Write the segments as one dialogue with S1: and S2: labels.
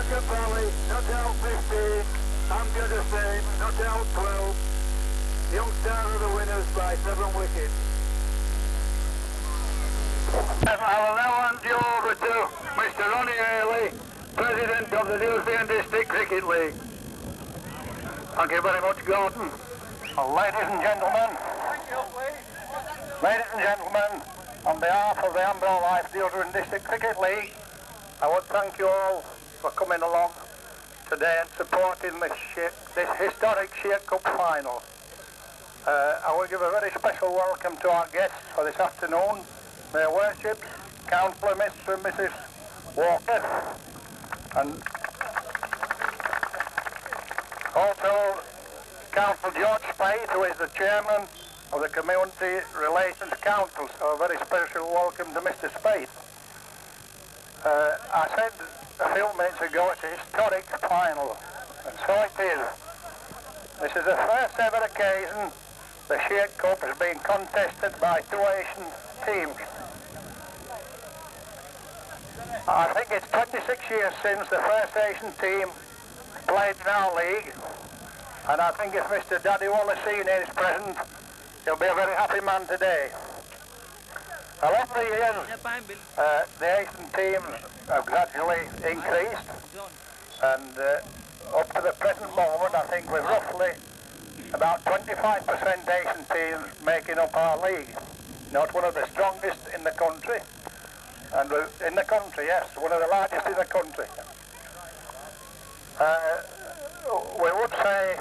S1: Batley, not out 15. I'm going to say not out 12. Youngster are the winners by 7 wickets. I will now hand you over to Mr. Ronnie Haley, President of the Dewsbury District Cricket League. Thank you very much, Gordon. Well, ladies and gentlemen, on behalf of the Ambrose Life Dewsbury District Cricket League, I would thank you all for coming along today and supporting this historic Sheard Cup final. I will give a very special welcome to our guests for this afternoon, their worships, Councillor Mr. and Mrs. Walker, and also Councillor George Spade, who is the chairman of the Community Relations Council. So a very special welcome to Mr. Spade. I said a few minutes ago it's a historic final, and so it is. This is the first ever occasion the Sheard Cup has been contested by 2 Asian teams. I think it's 26 years since the first Asian team played in our league, and I think if Mr. Daddy Wallace Senior is present, he'll be a very happy man today. Over the years, the Asian teams have gradually increased, and up to the present moment, I think we've roughly about 25% Asian teams making up our league. Not one of the strongest in the country, and in the country, yes, one of the largest in the country. We would say,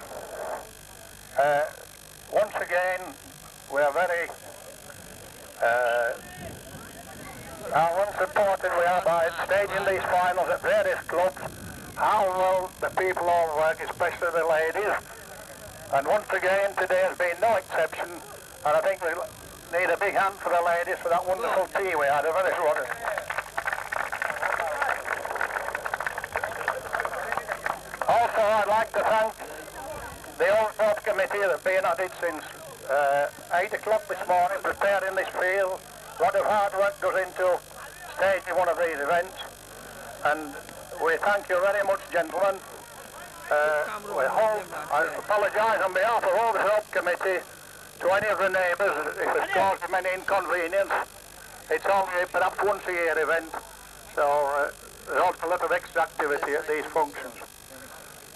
S1: once again, we are very how unsupported we are by staging these finals at various clubs, how well the people all work, especially the ladies. And once again, today has been no exception, and I think we need a big hand for the ladies for that wonderful tea we had. A very good. Also, I'd like to thank the Old South Committee that have been at it since 8 o'clock this morning, preparing this field. A lot of hard work goes into staging one of these events, and we thank you very much, gentlemen. I apologise on behalf of all the Health Committee to any of the neighbours if it's caused them any inconvenience. It's only perhaps once a year event, so there's also a lot of extra activity at these functions.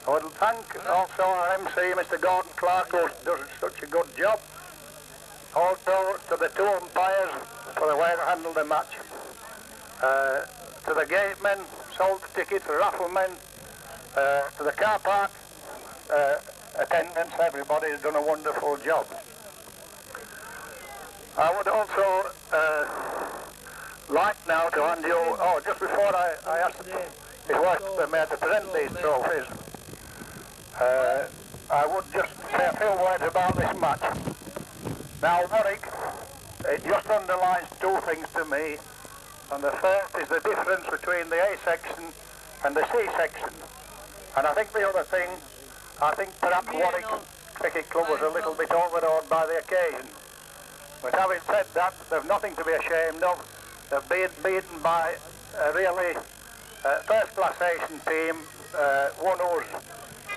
S1: I would thank also our MC, Mr. Gordon Clark, who does such a good job. Also to the 2 umpires for the way they handled the match. To the gatemen, sold tickets, the rafflemen, to the car park attendants, everybody has done a wonderful job. I would also like now to hand you, just before I ask his worship the mayor to present these trophies, I would just say a few words about this match. Now, Warwick, it just underlines 2 things to me, and the first is the difference between the A section and the C section. And I think the other thing, I think perhaps Warwick Cricket Club was a little bit overawed by the occasion. But having said that, they've nothing to be ashamed of. They've been beaten by a really first-class Asian team, one who's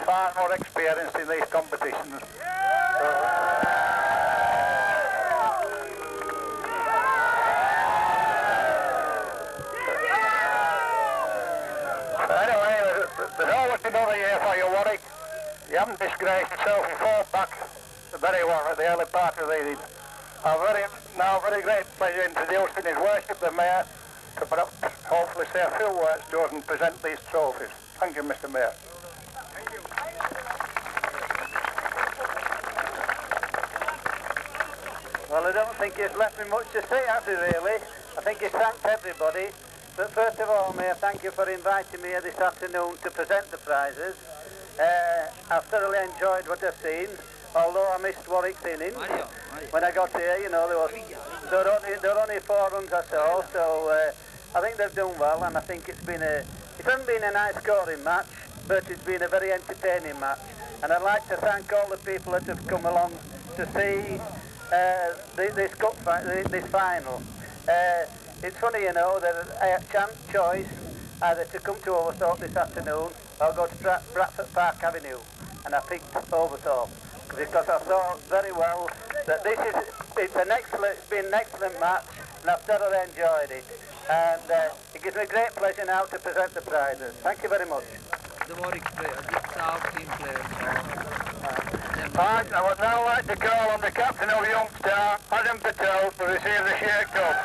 S1: far more experienced in these competitions. Anyway, there's always another year for you, Warwick. You haven't disgraced yourself. You fought back very well at the early part of the evening. I'm very great pleasure introducing His Worship the Mayor to perhaps hopefully say a few words to us and present these trophies. Thank you, Mr. Mayor. Thank you.
S2: Well, I don't think it's left me much to say, has it, really? I think it's thanked everybody. But first of all, Mayor, thank you for inviting me here this afternoon to present the prizes. I've thoroughly enjoyed what I've seen, although I missed Warwick's innings. When I got here, you know, there were only 4 runs I saw, so I think they've done well, and I think it hasn't been a nice scoring match, but it's been a very entertaining match. And I'd like to thank all the people that have come along to see this final. It's funny, you know, that Champ Choice either to come to Overthorpe this afternoon or go to Bradford Park Avenue, and I picked Overthorpe because I saw very well that it's been an excellent match, and I've thoroughly enjoyed it, and it gives me great pleasure now to present the prizes. Thank you very much.
S3: The Warwick player, this South team player.
S1: Right, I would now like to call on the captain of Youngstar, Adam Patel, to receive the Sheard Cup.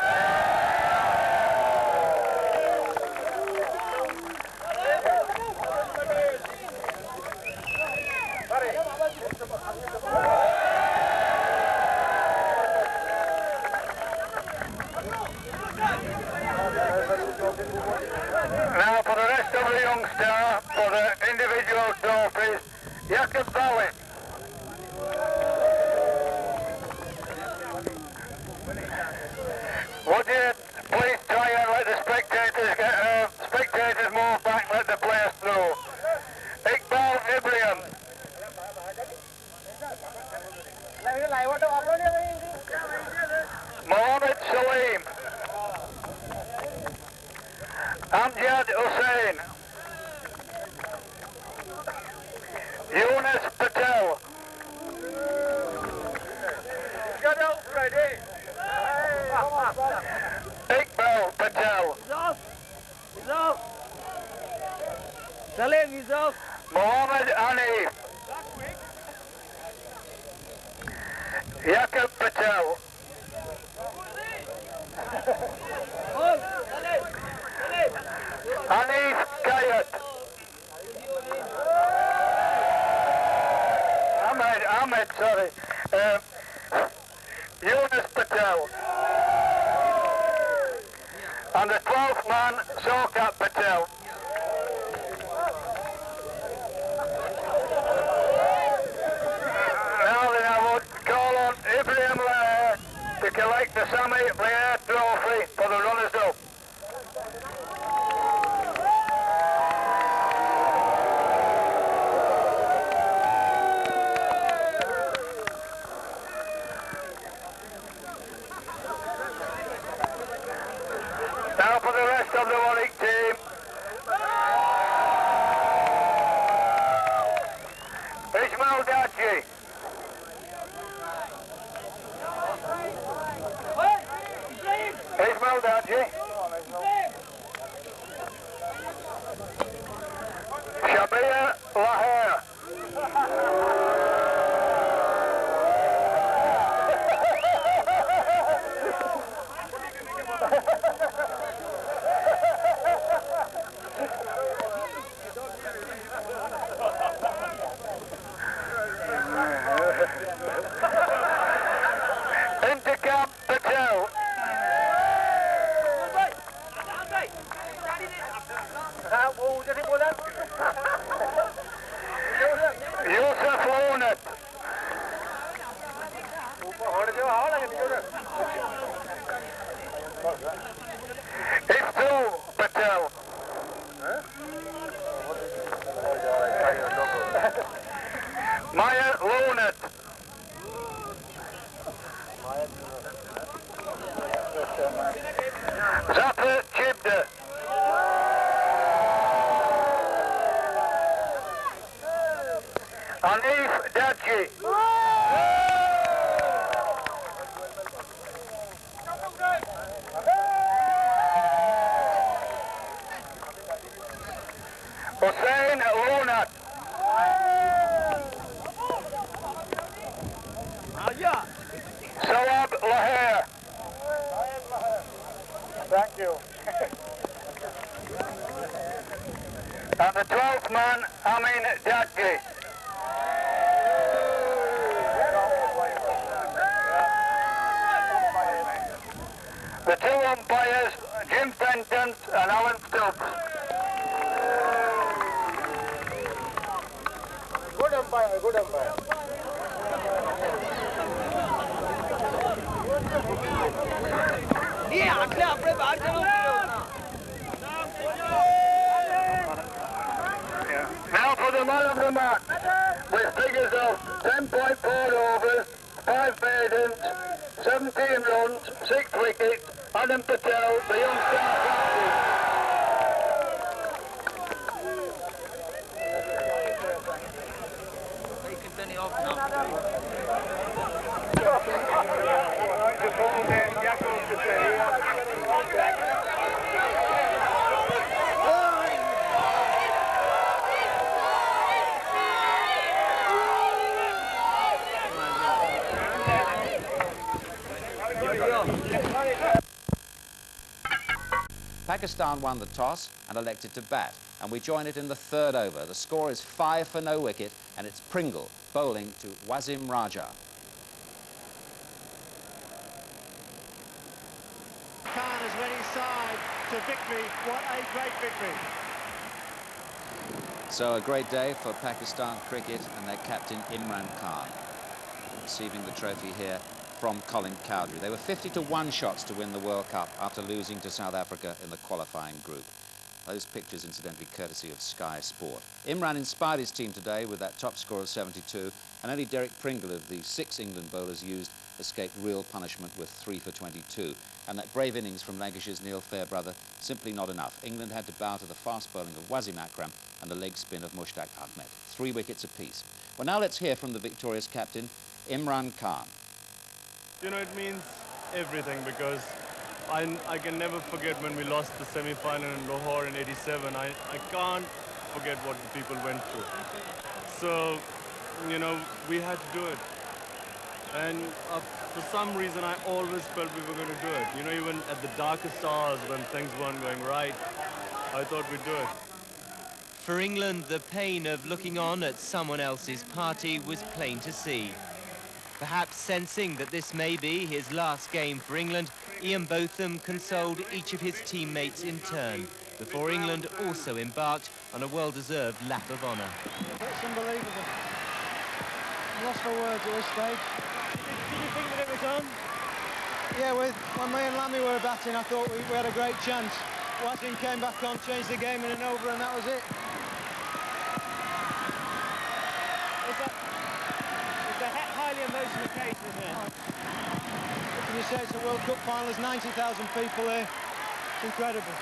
S1: Now for the rest of the Youngstar, for the individual trophies, Batley. Would you please try and let the spectators move back, let the players through. Ibrahim. Mohammed Salim. Amjad Hussain. Yunus Patel. Iqbal Patel.
S3: He's off. Salim, he's off.
S1: Mohammed Hanif. Yaqub Patel. Hanif Kayat. Ahmed, sorry. Yunus Patel. And the 12th man, Sheard Patel. Now then I would call on Ibrahim to collect the Sammy Lear trophy for the runners-up. Now for the rest of the Warwick team. Ismail Daji. Ismail Daji. Shabir Lahir. Intikam Patel. Yusuf Lunat. Iftu Patel. Maya Lunat. Zafar Chibda. Hanif Daji. Hussain Lunat. Sawab Lahir. Thank you. And the 12th man, Amin Dadgi. The two umpires, Jim Fenton and Alan Stubbs. Good umpire, good umpire. Now for the man of the match, with figures of 10.4 overs, 5 maidens, 17 runs, 6 wickets, Adam Patel, the Youngstar captain.
S4: Pakistan won the toss and elected to bat, and we join it in the third over. The score is 5 for no wicket, and it's Pringle bowling to Wasim Raja.
S5: Khan has led his side to victory. What a great victory.
S4: So a great day for Pakistan cricket and their captain Imran Khan, receiving the trophy here from Colin Cowdrey. They were 50-1 shots to win the World Cup after losing to South Africa in the qualifying group. Those pictures, incidentally, courtesy of Sky Sport. Imran inspired his team today with that top score of 72, and only Derek Pringle of the 6 England bowlers used escaped real punishment with 3 for 22. And that brave innings from Lancashire's Neil Fairbrother, simply not enough. England had to bow to the fast bowling of Wasim Akram and the leg spin of Mushtaq Ahmed. 3 wickets apiece. Well, now let's hear from the victorious captain, Imran Khan.
S6: You know, it means everything, because I can never forget when we lost the semi-final in Lahore in '87. I can't forget what the people went through. So, you know, we had to do it. And for some reason, I always felt we were going to do it. You know, even at the darkest hours when things weren't going right, I thought we'd do it.
S7: For England, the pain of looking on at someone else's party was plain to see. Perhaps sensing that this may be his last game for England, Ian Botham consoled each of his teammates in turn, before England also embarked on a well-deserved lap of honour.
S5: It's unbelievable. I'm lost for words at this stage. Did you think that it was on? Yeah, when me and Lammy were batting, I thought we had a great chance. Wasim came back on, changed the game in and over, and that was it. It's a highly emotional occasion, isn't it? What can you say? It's a World Cup final. There's 90,000 people there. It's incredible.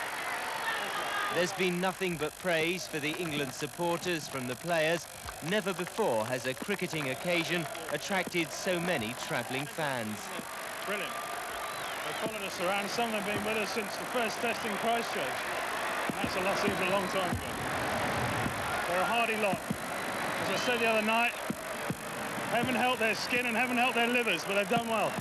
S7: There's been nothing but praise for the England supporters from the players. Never before has a cricketing occasion attracted so many travelling fans.
S8: Brilliant. They've followed us around. Some have been with us since the first test in Christchurch. And that's a lot, seems a long time ago. They're a hardy lot. As I said the other night, haven't helped their skin and haven't helped their livers, but they've done well.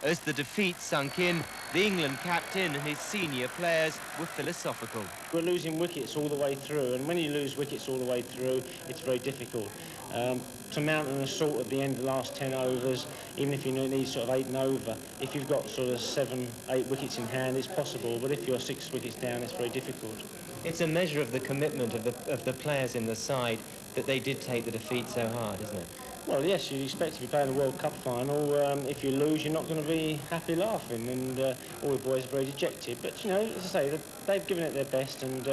S7: As the defeat sunk in, the England captain and his senior players were philosophical.
S9: We're losing wickets all the way through, and when you lose wickets all the way through, it's very difficult. To mount an assault at the end of the last 10 overs, even if you need sort of 8 and over, if you've got sort of 7, 8 wickets in hand, it's possible, but if you're 6 wickets down, it's very difficult.
S7: It's a measure of the commitment of the players in the side that they did take the defeat so hard, isn't it?
S9: Well, yes, you'd expect to be playing a World Cup final. If you lose, you're not going to be happy laughing, and all the boys are very dejected. But, you know, as I say, they've given it their best, and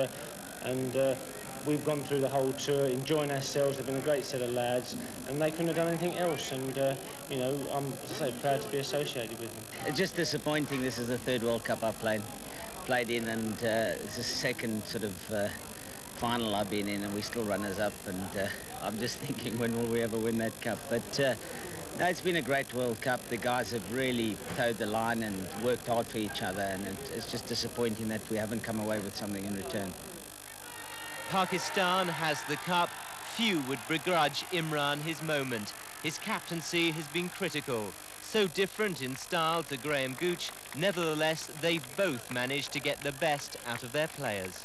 S9: we've gone through the whole tour, enjoying ourselves. They've been a great set of lads, and they couldn't have done anything else. And, you know, I'm, as I say, proud to be associated with them.
S10: It's just disappointing. This is the 3rd World Cup I've played in, and it's the 2nd sort of final I've been in, and we're still runners-up, and I'm just thinking, when will we ever win that cup? But no, it's been a great World Cup. The guys have really towed the line and worked hard for each other, and it's just disappointing that we haven't come away with something in return.
S7: Pakistan has the cup. Few would begrudge Imran his moment. His captaincy has been critical. So different in style to Graham Gooch, nevertheless, they both managed to get the best out of their players.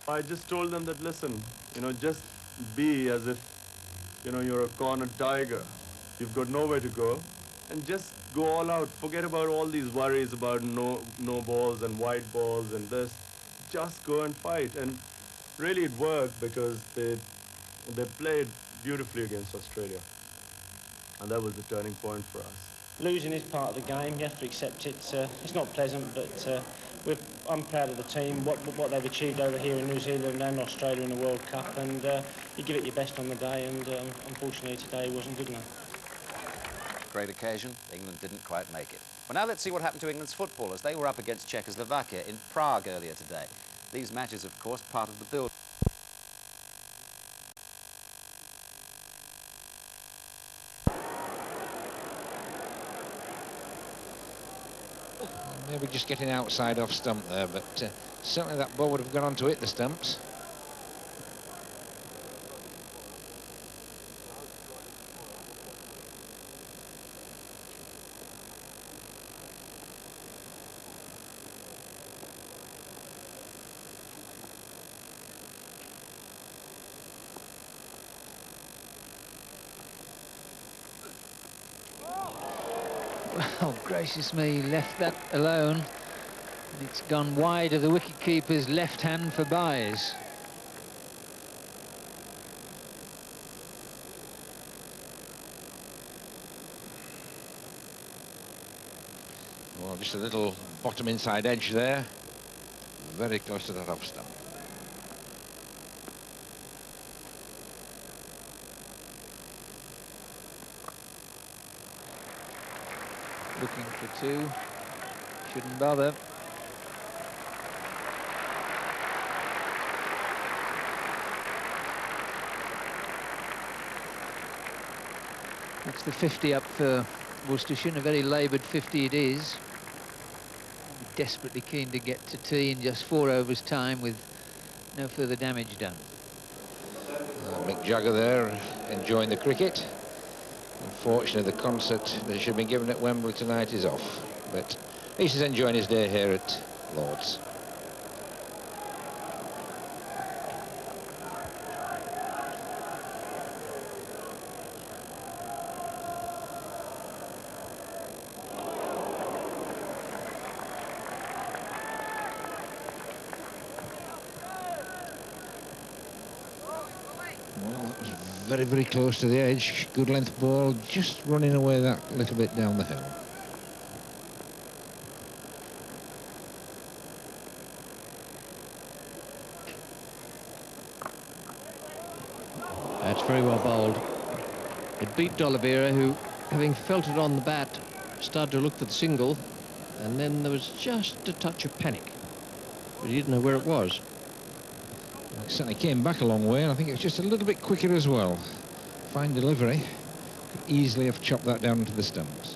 S6: I just told them that, listen, you know, just be as if, you know, you're a cornered tiger. You've got nowhere to go, and just go all out. Forget about all these worries about no balls and white balls and this. Just go and fight. And really it worked, because they played beautifully against Australia. And that was the turning point for us.
S9: Losing is part of the game. You have to accept it. It's not pleasant, but I'm proud of the team, what they've achieved over here in New Zealand and Australia in the World Cup, and you give it your best on the day, and unfortunately today wasn't good enough.
S4: Great occasion. England didn't quite make it. Well, now let's see what happened to England's footballers. They were up against Czechoslovakia in Prague earlier today. These matches, of course, part of the build.
S11: Maybe just getting outside off stump there, but certainly that ball would have gone on to hit the stumps.
S12: Well, gracious me, left that alone. And it's gone wide of the wicket-keeper's left hand for byes.
S11: Well, just a little bottom inside edge there. Very close to that off stump.
S12: Looking for two. Shouldn't bother. That's the 50 up for Worcestershire. A very laboured 50 it is. Desperately keen to get to tea in just 4 overs' time with no further damage done.
S11: Mick Jagger there, enjoying the cricket. Unfortunately, the concert that should have been given at Wembley tonight is off. But he's just enjoying his day here at Lord's. Very, very close to the edge. Good length ball, just running away that little bit down the hill.
S13: That's very well bowled. It beat Oliveira, who, having felt it on the bat, started to look for the single, and then there was just a touch of panic, but he didn't know where it was.
S11: It certainly came back a long way, and I think it was just a little bit quicker as well. Fine delivery. Could easily have chopped that down into the stumps.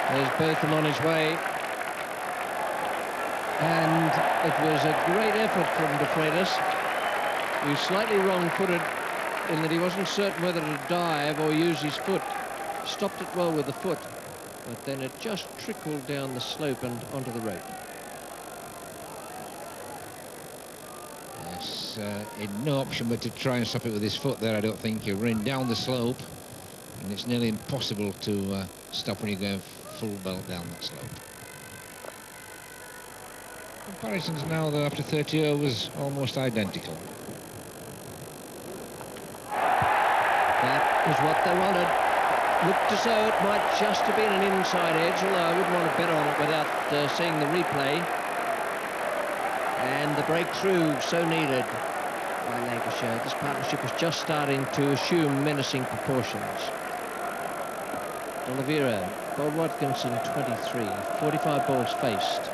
S13: There's Botham on his way. And it was a great effort from De Freitas. He was slightly wrong-footed in that he wasn't certain whether to dive or use his foot. Stopped it well with the foot, but then it just trickled down the slope and onto the rope.
S11: Yes, he had no option but to try and stop it with his foot there, I don't think. You're running down the slope, and it's nearly impossible to stop when you're going full belt down that slope. Comparisons now, though, after 30 overs, almost identical.
S13: That was what they wanted. Looked as though it might just have been an inside edge, although I wouldn't want to bet on it without seeing the replay. And the breakthrough so needed by Lancashire. This partnership was just starting to assume menacing proportions. Oliveira, Bob Watkinson 23, 45 balls faced.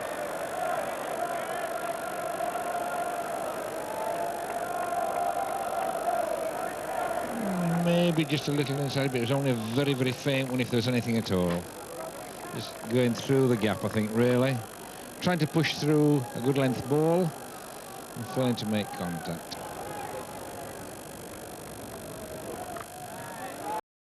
S11: Maybe just a little inside, but it was only a very, very faint one if there was anything at all. Just going through the gap, I think, really. Trying to push through a good length ball and failing to make contact.